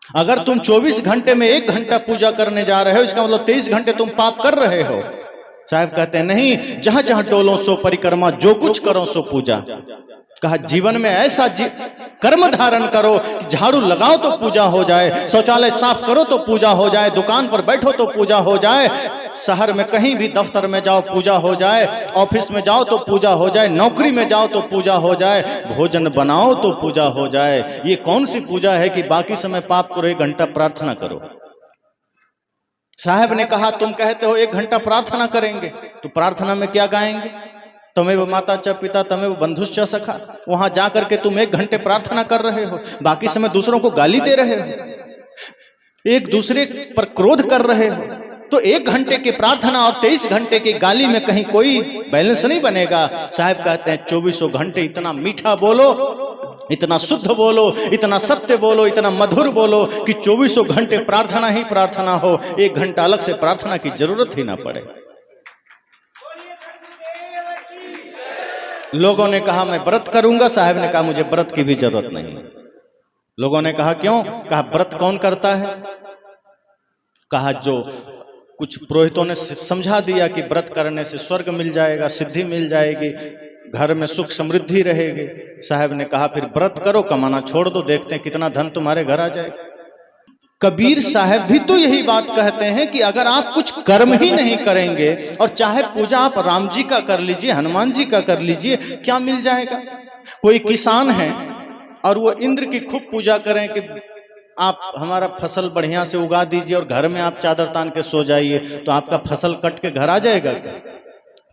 अगर तुम 24 घंटे में 1 घंटा पूजा करने जा रहे हो, इसका मतलब 23 घंटे तुम पाप कर रहे हो। साहब कहते हैं नहीं, जहां जहां डोलो सो परिक्रमा, जो कुछ करो सो पूजा। कहा जीवन में ऐसा कर्म धारण करो कि झाड़ू लगाओ तो पूजा हो जाए, शौचालय साफ करो तो पूजा हो जाए, दुकान पर बैठो तो पूजा हो जाए, शहर में कहीं भी दफ्तर में जाओ पूजा हो जाए, ऑफिस में जाओ तो पूजा हो जाए, नौकरी में जाओ तो पूजा हो जाए, भोजन बनाओ तो पूजा हो जाए। ये कौन सी पूजा है कि बाकी समय पाप करो, 1 घंटा प्रार्थना करो। साहब ने कहा तुम कहते हो 1 घंटा प्रार्थना करेंगे, तो प्रार्थना में क्या गाएंगे? तमेव माता च पिता तमेव बंधुश्च सखा। वहां जाकर के तुम 1 घंटे प्रार्थना कर रहे हो, बाकी समय दूसरों को गाली दे रहे हो, एक दूसरे पर क्रोध कर रहे हो। तो 1 घंटे की प्रार्थना और 23 घंटे की गाली में कहीं कोई बैलेंस नहीं बनेगा। साहब कहते हैं 24 घंटे इतना मीठा बोलो, इतना शुद्ध बोलो, इतना सत्य बोलो, इतना मधुर बोलो कि 24 घंटे प्रार्थना ही प्रार्थना हो, 1 घंटा अलग से प्रार्थना की जरूरत ही ना पड़े। लोगों ने कहा मैं व्रत करूंगा, साहब ने कहा मुझे व्रत की भी जरूरत नहीं। लोगों ने कहा क्यों? कहा व्रत कौन करता है? कहा जो कुछ पुरोहितों ने समझा दिया कि व्रत करने से स्वर्ग मिल जाएगा, सिद्धि मिल जाएगी, घर में सुख समृद्धि रहेगी। साहब ने कहा फिर व्रत करो, कमाना छोड़ दो, देखते हैं कितना धन तुम्हारे घर आ जाएगा। कबीर साहब भी तो यही बात कहते हैं कि अगर आप कुछ कर्म ही नहीं करेंगे, और चाहे पूजा आप राम जी का कर लीजिए, हनुमान जी का कर लीजिए, क्या मिल जाएगा? कोई किसान है और वो इंद्र की खूब पूजा करें कि आप हमारा फसल बढ़िया से उगा दीजिए और घर में आप चादर तान के सो जाइए, तो आपका फसल कट के घर आ जाएगा क्या?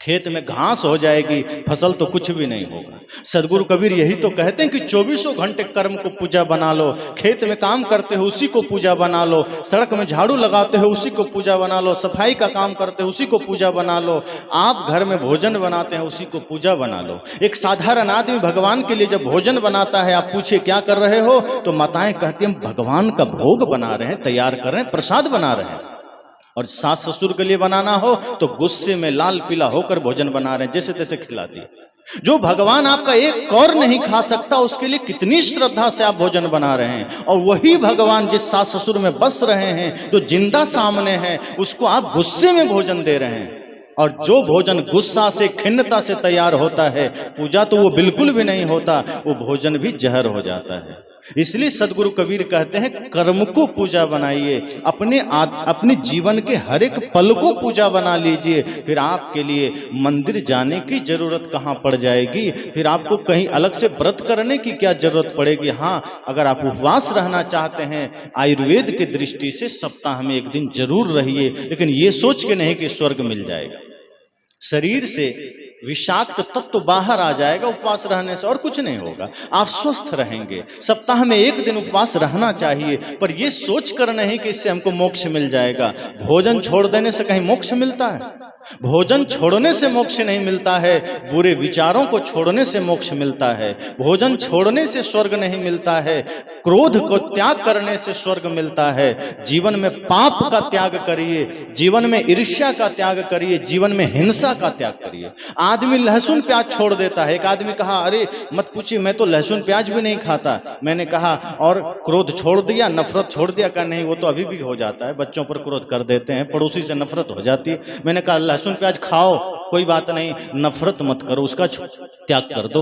खेत में घास हो जाएगी, फसल तो कुछ भी नहीं होगा। सदगुरु कबीर यही तो कहते हैं कि 24 घंटे कर्म को पूजा बना लो। खेत में काम करते हो उसी को पूजा बना लो, सड़क में झाड़ू लगाते हो उसी को पूजा बना लो, सफाई का काम करते हो उसी को पूजा बना लो, आप घर में भोजन बनाते हैं उसी को पूजा बना लो। एक साधारण आदमी भगवान के लिए जब भोजन बनाता है, आप पूछे क्या कर रहे हो, तो माताएं कहती हैं भगवान का भोग बना रहे हैं, तैयार कर रहे हैं, प्रसाद बना रहे हैं। और सास ससुर के लिए बनाना हो तो गुस्से में लाल पीला होकर भोजन बना रहे हैं, जैसे तैसे खिला दिए। जो भगवान आपका एक कौर नहीं खा सकता, उसके लिए कितनी श्रद्धा से आप भोजन बना रहे हैं। और वही भगवान जिस सास ससुर में बस रहे हैं, जो जिंदा सामने है, उसको आप गुस्से में भोजन दे रहे हैं। और जो भोजन गुस्सा से, खिन्नता से तैयार होता है, पूजा तो वो बिल्कुल भी नहीं होता, वो भोजन भी जहर हो जाता है। इसलिए सदगुरु कबीर कहते हैं कर्म को पूजा बनाइए, अपने जीवन के हर एक पल को पूजा बना लीजिए, फिर आपके लिए मंदिर जाने की जरूरत कहाँ पड़ जाएगी, फिर आपको कहीं अलग से व्रत करने की क्या जरूरत पड़ेगी। हाँ, अगर आप उपवास रहना चाहते हैं, आयुर्वेद की दृष्टि से सप्ताह में 1 दिन जरूर रहिए, लेकिन ये सोच के नहीं कि स्वर्ग मिल जाएगा। शरीर से विषाक्त तत्व बाहर आ जाएगा उपवास रहने से, और कुछ नहीं होगा, आप स्वस्थ रहेंगे। सप्ताह में 1 दिन उपवास रहना चाहिए, पर यह सोच कर नहीं कि इससे हमको मोक्ष मिल जाएगा। भोजन छोड़ देने से कहीं मोक्ष मिलता है? भोजन छोड़ने से मोक्ष नहीं मिलता है, बुरे विचारों को छोड़ने से मोक्ष मिलता है। भोजन छोड़ने से स्वर्ग नहीं मिलता है, क्रोध को त्याग करने से स्वर्ग मिलता है। जीवन में पाप का त्याग करिए, जीवन में ईर्ष्या का त्याग करिए, जीवन में हिंसा का त्याग करिए। आदमी लहसुन प्याज छोड़ देता है। एक आदमी कहा अरे मत पूछिए, मैं तो लहसुन प्याज भी नहीं खाता। मैंने कहा और क्रोध छोड़ दिया, नफरत छोड़ दिया? का नहीं, वो तो अभी भी हो जाता है, बच्चों पर क्रोध कर देते हैं, पड़ोसी से नफरत हो जाती है। मैंने कहा लहसुन प्याज खाओ, कोई बात नहीं, नफरत मत करो, उसका त्याग कर दो,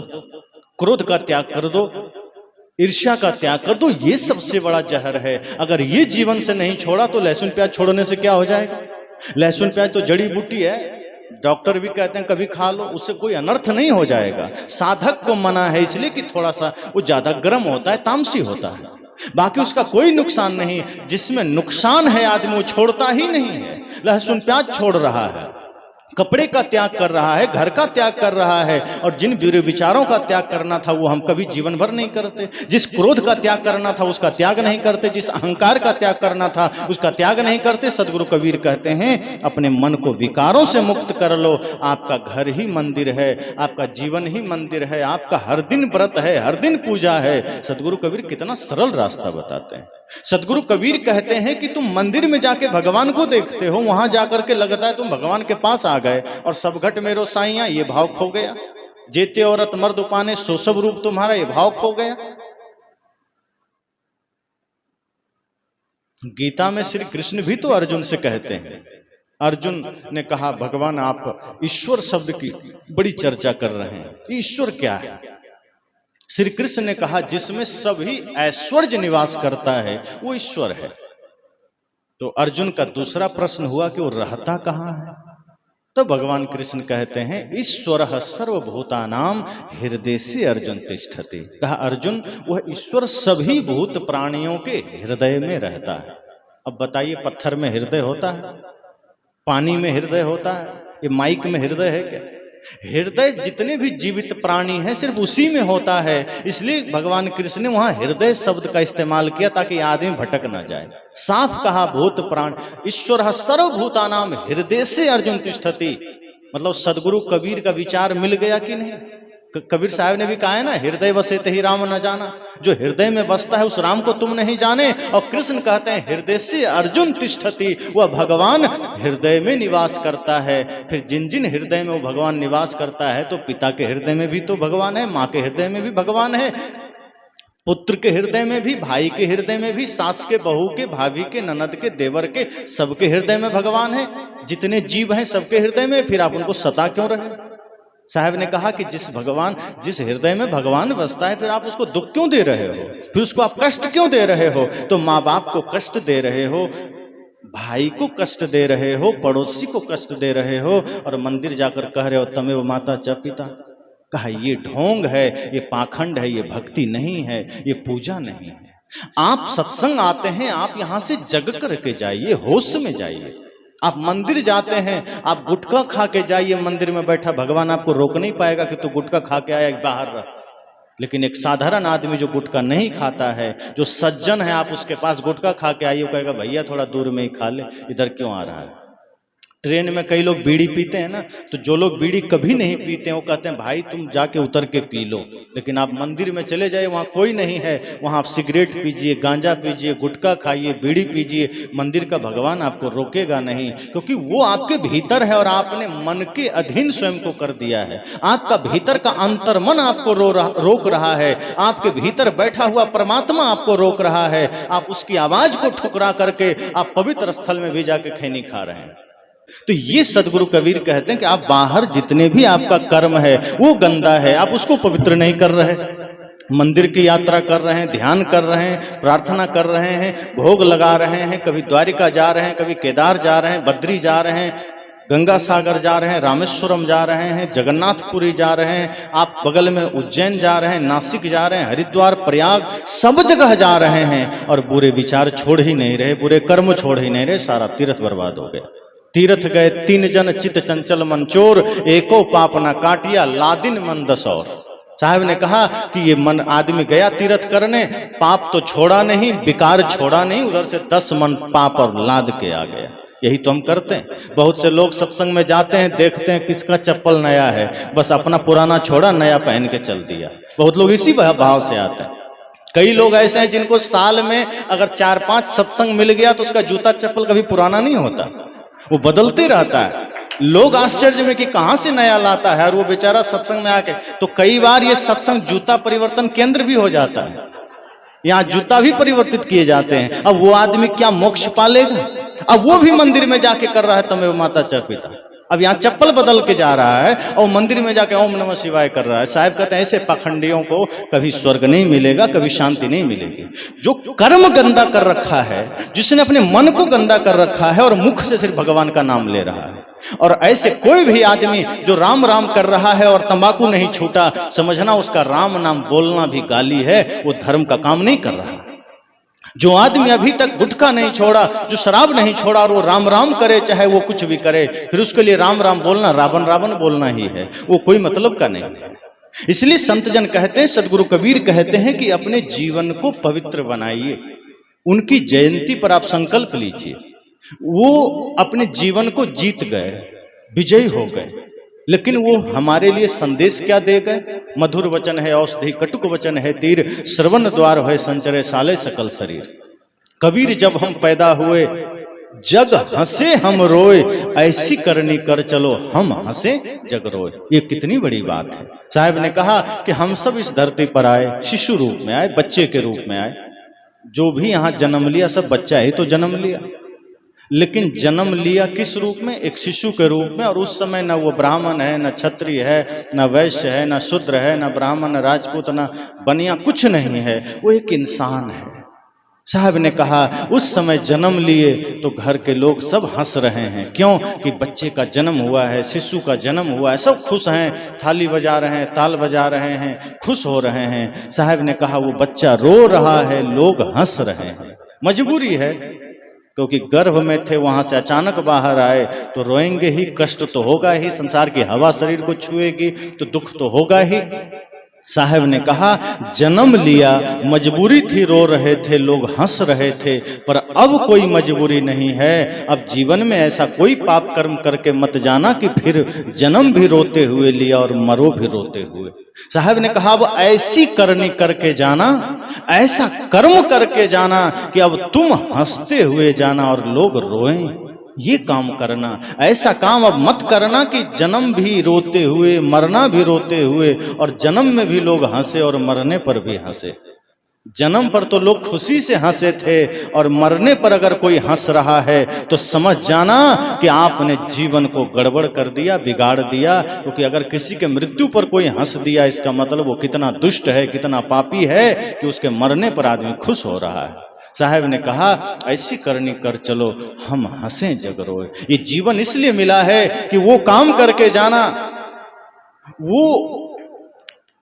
क्रोध का त्याग कर दो, ईर्ष्या का त्याग कर दो। ये सबसे बड़ा जहर है। अगर ये जीवन से नहीं छोड़ा तो लहसुन प्याज छोड़ने से क्या हो जाएगा? लहसुन प्याज तो जड़ी बूटी है, डॉक्टर भी कहते हैं कभी खा लो, उससे कोई अनर्थ नहीं हो जाएगा। साधक को मना है इसलिए कि थोड़ा सा वो ज्यादा गर्म होता है, तामसी होता है, बाकी उसका कोई नुकसान नहीं। जिसमें नुकसान है आदमी वो छोड़ता ही नहीं है। लहसुन प्याज छोड़ रहा है, कपड़े का त्याग कर रहा है, घर का त्याग कर रहा है, और जिन बुरे विचारों का त्याग करना था वो हम कभी जीवन भर नहीं करते। जिस क्रोध का त्याग करना था उसका त्याग नहीं करते, जिस अहंकार का त्याग करना था उसका त्याग नहीं करते। सदगुरु कबीर कहते हैं अपने मन को विकारों से मुक्त कर लो, आपका घर ही मंदिर है, आपका जीवन ही मंदिर है, आपका हर दिन व्रत है, हर दिन पूजा है। सदगुरु कबीर कितना सरल रास्ता बताते हैं। सदगुरु कबीर कहते हैं कि तुम मंदिर में जाके भगवान को देखते हो, वहां जाकर के लगता है तुम भगवान के पास आ गए, और सब घट मेरो साइया ये भाव खो गया। जेते औरत मर्द उपाने सो सब रूप तुम्हारा, ये भाव खो गया। गीता में श्री कृष्ण भी तो अर्जुन से कहते हैं। अर्जुन ने कहा भगवान आप ईश्वर शब्द की बड़ी चर्चा कर रहे हैं, ईश्वर क्या है? श्री कृष्ण ने कहा जिसमें सभी ऐश्वर्य निवास करता है वो ईश्वर है। तो अर्जुन का दूसरा प्रश्न हुआ कि वो रहता कहाँ है? तो भगवान कृष्ण कहते हैं ईश्वरः सर्वभूतानां हृदयेषु अर्जुन तिष्ठति। कहा अर्जुन वह ईश्वर सभी भूत प्राणियों के हृदय में रहता है। अब बताइए पत्थर में हृदय होता है? पानी में हृदय होता है? ये माइक में हृदय है क्या? हृदय जितने भी जीवित प्राणी हैं सिर्फ उसी में होता है। इसलिए भगवान कृष्ण ने वहां हृदय शब्द का इस्तेमाल किया ताकि आदमी भटक ना जाए। साफ कहा भूत प्राण ईश्वर सर्वभूतानां हृदयेषु अर्जुन तिष्ठति। मतलब सदगुरु कबीर का विचार मिल गया कि नहीं? कबीर साहब ने भी कहा है ना, हृदय बसे ही राम न जाना। जो हृदय में बसता है उस राम को तुम नहीं जाने। और कृष्ण कहते हैं हृदयेषु अर्जुन तिष्ठति, वह भगवान हृदय में निवास करता है। फिर जिन जिन हृदय में वो भगवान निवास करता है तो पिता के हृदय में भी तो भगवान है, माँ के हृदय में भी भगवान है, पुत्र के हृदय में भी, भाई के हृदय में भी, सास के, बहू के, भाभी के, ननद के, देवर के, सबके हृदय में भगवान है। जितने जीव हैं सबके हृदय में, फिर आप उनको सता क्यों रहे? साहब ने कहा कि जिस हृदय में भगवान बसता है फिर आप उसको दुख क्यों दे रहे हो? फिर उसको आप कष्ट क्यों दे रहे हो? तो माँ बाप को कष्ट दे रहे हो, भाई को कष्ट दे रहे हो, पड़ोसी को कष्ट दे रहे हो, और मंदिर जाकर कह रहे हो तमेव माता च पिता। कहा ये ढोंग है, ये पाखंड है, ये भक्ति नहीं है, ये पूजा नहीं है। आप सत्संग आते हैं, आप यहां से जग करके जाइए, होश में जाइए। आप मंदिर जाते हैं, आप गुटखा खा के जाइए, मंदिर में बैठा भगवान आपको रोक नहीं पाएगा कि तू गुटखा खा के आया, बाहर रह। लेकिन एक साधारण आदमी जो गुटखा नहीं खाता है, जो सज्जन है, आप उसके पास गुटखा खा के आइए, वो कहेगा भैया थोड़ा दूर में ही खा ले, इधर क्यों आ रहा है? ट्रेन में कई लोग बीड़ी पीते हैं ना, तो जो लोग बीड़ी कभी नहीं पीते हैं वो कहते हैं भाई तुम जाके उतर के पी लो। लेकिन आप मंदिर में चले जाइए, वहाँ कोई नहीं है, वहाँ आप सिगरेट पीजिए, गांजा पीजिए, गुटखा खाइए, बीड़ी पीजिए, मंदिर का भगवान आपको रोकेगा नहीं, क्योंकि वो आपके भीतर है और आपने मन के अधीन स्वयं को कर दिया है। आपका भीतर का अंतर्मन आपको रोक रहा है, आपके भीतर बैठा हुआ परमात्मा आपको रोक रहा है। आप उसकी आवाज को ठुकरा करके आप पवित्र स्थल में भी जाके खैनी खा रहे हैं। तो ये सदगुरु कबीर कहते हैं कि आप बाहर जितने भी आपका कर्म है वो गंदा है, आप उसको पवित्र नहीं कर रहे। मंदिर की यात्रा कर रहे हैं, ध्यान कर रहे हैं, प्रार्थना कर रहे हैं, भोग लगा रहे हैं, कभी द्वारिका जा रहे हैं, कभी केदार जा रहे हैं, बद्री जा रहे हैं, गंगा सागर जा रहे हैं, रामेश्वरम जा रहे हैं, जगन्नाथपुरी जा रहे हैं, आप बगल में उज्जैन जा रहे हैं, नासिक जा रहे हैं, हरिद्वार, प्रयाग, सब जगह जा रहे हैं और बुरे विचार छोड़ ही नहीं रहे, बुरे कर्म छोड़ ही नहीं रहे। सारा तीर्थ बर्बाद हो गया। तीर्थ गए 3 जन चित चंचल मन चोर, एको पाप न काटिया लादिन मन 10 और। साहब ने कहा कि ये मन आदमी गया तीर्थ करने, पाप तो छोड़ा नहीं, विकार छोड़ा नहीं, उधर से 10 मन पाप और लाद के आ गया। यही तो हम करते हैं। बहुत से लोग सत्संग में जाते हैं, देखते हैं किसका चप्पल नया है, बस अपना पुराना छोड़ा, नया पहन के चल दिया। बहुत लोग इसी भाव से आते हैं। कई लोग ऐसे हैं जिनको साल में अगर 4-5 सत्संग मिल गया तो उसका जूता चप्पल कभी पुराना नहीं होता, वो बदलते रहता है। लोग आश्चर्य में कि कहां से नया लाता है, और वो बेचारा सत्संग में आके, तो कई बार ये सत्संग जूता परिवर्तन केंद्र भी हो जाता है, यहाँ जूता भी परिवर्तित किए जाते हैं। अब वो आदमी क्या मोक्ष पालेगा? अब वो भी मंदिर में जाके कर रहा है तमेव माता च पिता। अब यहाँ चप्पल बदल के जा रहा है और मंदिर में जाके ओम नमः शिवाय कर रहा है। साहब कहते हैं ऐसे पाखंडियों को कभी स्वर्ग नहीं मिलेगा, कभी शांति नहीं मिलेगी। जो कर्म गंदा कर रखा है, जिसने अपने मन को गंदा कर रखा है और मुख से सिर्फ भगवान का नाम ले रहा है, और ऐसे कोई भी आदमी जो राम राम कर रहा है और तंबाकू नहीं छूटा, समझना उसका राम नाम बोलना भी गाली है, वो धर्म का काम नहीं कर रहा। जो आदमी अभी तक गुटखा नहीं छोड़ा, जो शराब नहीं छोड़ा, और वो राम राम करे, चाहे वो कुछ भी करे, फिर उसके लिए राम राम बोलना रावण रावण बोलना ही है, वो कोई मतलब का नहीं है। इसलिए संत जन कहते हैं, सदगुरु कबीर कहते हैं कि अपने जीवन को पवित्र बनाइए। उनकी जयंती पर आप संकल्प लीजिए। वो अपने जीवन को जीत गए, विजयी हो गए, लेकिन वो हमारे लिए संदेश क्या दे गए? मधुर वचन है औषधि, कटुक वचन है तीर, श्रवण द्वार है संचरे साले सकल शरीर। कबीर जब हम पैदा हुए, जग हंसे हम रोए, ऐसी करनी कर चलो हम हंसे जग रोए। ये कितनी बड़ी बात है। साहब ने कहा कि हम सब इस धरती पर आए, शिशु रूप में आए, बच्चे के रूप में आए, जो भी यहाँ जन्म लिया सब बच्चा ही तो जन्म लिया, लेकिन जन्म लिया किस रूप में? एक शिशु के रूप में। और उस समय न वो ब्राह्मण है, न क्षत्रिय है, न वैश्य है, न शूद्र है, न ब्राह्मण, न राजपूत, न बनिया, कुछ नहीं है, वो एक इंसान है। साहब ने कहा उस समय जन्म लिए तो घर के लोग सब हंस रहे हैं। क्यों? कि बच्चे का जन्म हुआ है, शिशु का जन्म हुआ है, सब खुश हैं, थाली बजा रहे हैं, ताल बजा रहे हैं, खुश हो रहे हैं। साहब ने कहा वो बच्चा रो रहा है, लोग हंस रहे हैं। मजबूरी है, क्योंकि गर्भ में थे, वहां से अचानक बाहर आए तो रोएंगे ही, कष्ट तो होगा ही, संसार की हवा शरीर को छुएगी तो दुख तो होगा ही। साहब ने कहा जन्म लिया, मजबूरी थी, रो रहे थे, लोग हंस रहे थे, पर अब कोई मजबूरी नहीं है। अब जीवन में ऐसा कोई पाप कर्म करके मत जाना कि फिर जन्म भी रोते हुए लिया और मरो भी रोते हुए। साहब ने कहा अब ऐसी करनी करके जाना, ऐसा कर्म करके जाना कि अब तुम हंसते हुए जाना और लोग रोएं। ये काम करना, ऐसा काम अब मत करना कि जन्म भी रोते हुए, मरना भी रोते हुए, और जन्म में भी लोग हंसे और मरने पर भी हंसे। जन्म पर तो लोग खुशी से हंसे थे, और मरने पर अगर कोई हंस रहा है तो समझ जाना कि आपने जीवन को गड़बड़ कर दिया, बिगाड़ दिया। क्योंकि अगर किसी के मृत्यु पर कोई हंस दिया, इसका मतलब वो कितना दुष्ट है, कितना पापी है कि उसके मरने पर आदमी खुश हो रहा है। साहब ने कहा ऐसी करनी कर चलो, हम हंसें जग रोए। ये जीवन इसलिए मिला है कि वो काम करके जाना, वो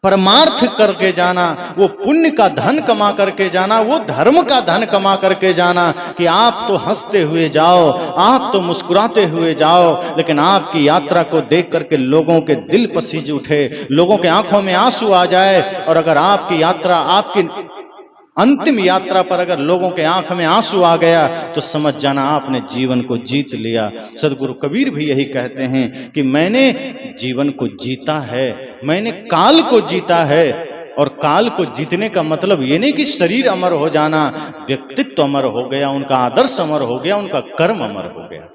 परमार्थ करके जाना, वो पुण्य का धन कमा करके जाना, वो धर्म का धन कमा करके जाना कि आप तो हंसते हुए जाओ, आप तो मुस्कुराते हुए जाओ, लेकिन आपकी यात्रा को देख करके लोगों के दिल पसीज उठे, लोगों के आंखों में आंसू आ जाए। और अगर आपकी यात्रा, आपकी अंतिम यात्रा पर अगर लोगों के आंख में आंसू आ गया तो समझ जाना आपने जीवन को जीत लिया। सदगुरु कबीर भी यही कहते हैं कि मैंने जीवन को जीता है, मैंने काल को जीता है। और काल को जीतने का मतलब ये नहीं कि शरीर अमर हो जाना, व्यक्तित्व अमर हो गया, उनका आदर्श अमर हो गया, उनका कर्म अमर हो गया।